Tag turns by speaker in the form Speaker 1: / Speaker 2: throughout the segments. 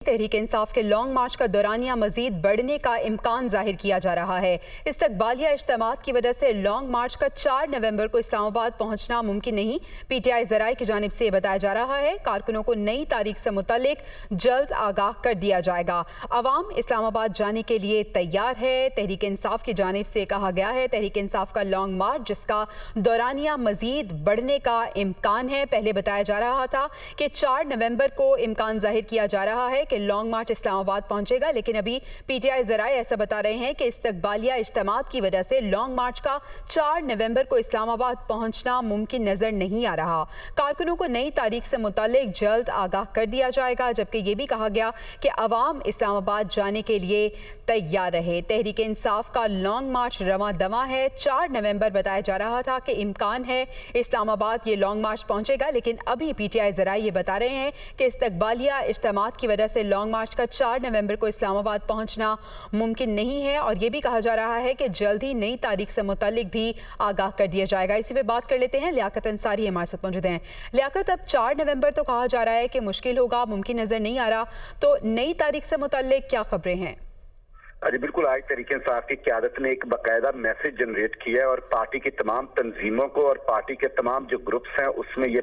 Speaker 1: तहरीक इंसाफ के लॉन्ग मार्च का दौरानिया मजीद बढ़ने का इम्कान जाहिर किया जा रहा है। इस्तकबालिया इज्तिमात की वजह से लॉन्ग मार्च का 4 नवंबर को इस्लामाबाद पहुंचना मुमकिन नहीं। पीटीआई ज़राए की जानिब से बताया जा रहा है कारकुनों को नई तारीख से मुतालिक जल्द आगाह कर दिया जाएगा। अवाम इस्लामाबाद जाने के लिए तैयार है। तहरीक इंसाफ की जानिब से कहा गया है तहरीक इंसाफ का लॉन्ग मार्च जिसका दौरानिया मजीद बढ़ने का इम्कान है। पहले बताया जा रहा था कि 4 नवंबर को इम्कान जाहिर किया जा रहा है कि लॉन्ग मार्च इस्लामाबाद पहुंचेगा, लेकिन अभी पीटीआई ज़राए ऐसा बता रहे हैं कि इस्तकबालिया इज्तिमात की वजह से लॉन्ग मार्च का 4 नवंबर को इस्लामाबाद पहुंचना मुमकिन नजर नहीं आ रहा। कारकुनों को नई तारीख से मुतालिक जल्द आगाह कर दिया जाएगा, जबकि ये भी कहा गया कि अवाम इस्लामाबाद जाने के लिए तैयार रहे। तहरीक इंसाफ का लॉन्ग मार्च रवां दवा है। 4 नवंबर बताया जा रहा था कि इम्कान है इस्लामाबाद ये लॉन्ग मार्च पहुंचेगा, लेकिन अभी पीटीआई ज़राए ये बता रहे हैं कि इस्तकबालिया इज्तिमात की वजह से लॉन्ग मार्च का 4 नवंबर को इस्लामाबाद पहुंचना मुमकिन नहीं है। और ये भी कहा जा रहा है कि जल्द ही नई तारीख से मुतालिक भी आगाह कर दिया जाएगा। इसी पे बात कर लेते हैं, लियाकत अंसारी हमारे साथ मौजूद हैं। लियाकत, अब 4 नवंबर तो कहा जा रहा है कि मुश्किल होगा, मुमकिन नजर नहीं आ रहा, तो नई तारीख से मुतालिक क्या खबरें हैं?
Speaker 2: जी बिल्कुल, आज तहरीक इंसाफ की क़यादत ने एक बाकायदा मैसेज जनरेट किया है और पार्टी की तमाम तंजीमों को और पार्टी के तमाम जो ग्रुप्स हैं उसमें ये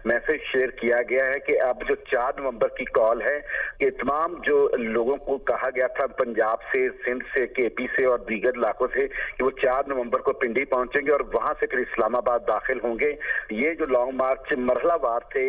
Speaker 2: मैसेज शेयर किया गया है कि अब जो 4 नवंबर की कॉल है कि तमाम जो लोगों को कहा गया था पंजाब से, सिंध से, केपी से और दीगर इलाकों से कि वो 4 नवंबर को पिंडी पहुंचेंगे और वहां से फिर इस्लामाबाद दाखिल होंगे। ये जो लॉन्ग मार्च मरहलावार थे,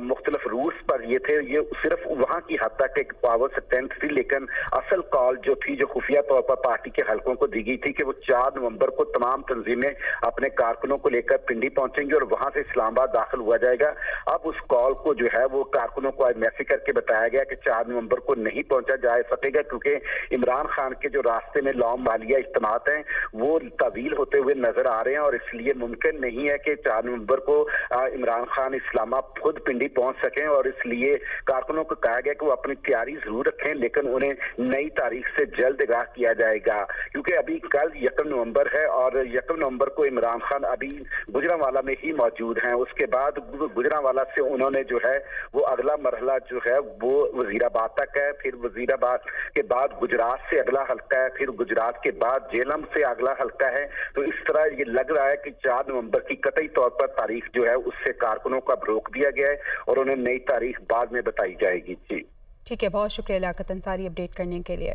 Speaker 2: मुख्तलिफ रूट्स पर ये थे, ये सिर्फ वहां की हद तक एक पावर स्ट्रेंथ थी, लेकिन असल कॉल जो थी जो खुफिया तौर पर पार्टी के हलकों को दी गई थी कि वो 4 नवंबर को तमाम तंजीमें अपने कारकुनों को लेकर पिंडी पहुंचेंगी और वहां से इस्लामाबाद दाखिल हुआ जाएगा। अब उस कॉल को जो है वो कारकुनों को आज मैसेज करके बताया गया कि 4 नवंबर को नहीं पहुंचा जा सकेगा, क्योंकि इमरान खान के जो रास्ते में लॉन्ग मालिया इज्तिमात हैं वो तवील होते हुए नजर आ रहे हैं और इसलिए मुमकिन नहीं है कि 4 नवंबर को इमरान खान इस्लामाबाद खुद पिंडी पहुंच सकें। और इसलिए कारकुनों को कहा गया कि वो अपनी तैयारी जरूर रखें, लेकिन उन्हें नई तारीख से जल्द आगाह किया जाएगा, क्योंकि अभी कल 1 नवंबर है और 1 नवंबर को इमरान खान अभी गुजरांवाला में ही मौजूद हैं। उसके बाद गुजरांवाला से उन्होंने जो है वो अगला मरहला जो है वो वजीराबाद तक है, फिर वजीराबाद के बाद गुजरात से अगला हल्का है, फिर गुजरात के बाद जेलम से अगला हल्का है। तो इस तरह ये लग रहा है कि 4 नवंबर की कतई तौर पर तारीख जो है उससे कारकुनों का रोक दिया गया है और उन्हें नई तारीख बाद में बताई जाएगी। जी
Speaker 1: ठीक है, बहुत शुक्रिया लियाकत अंसारी अपडेट करने के लिए।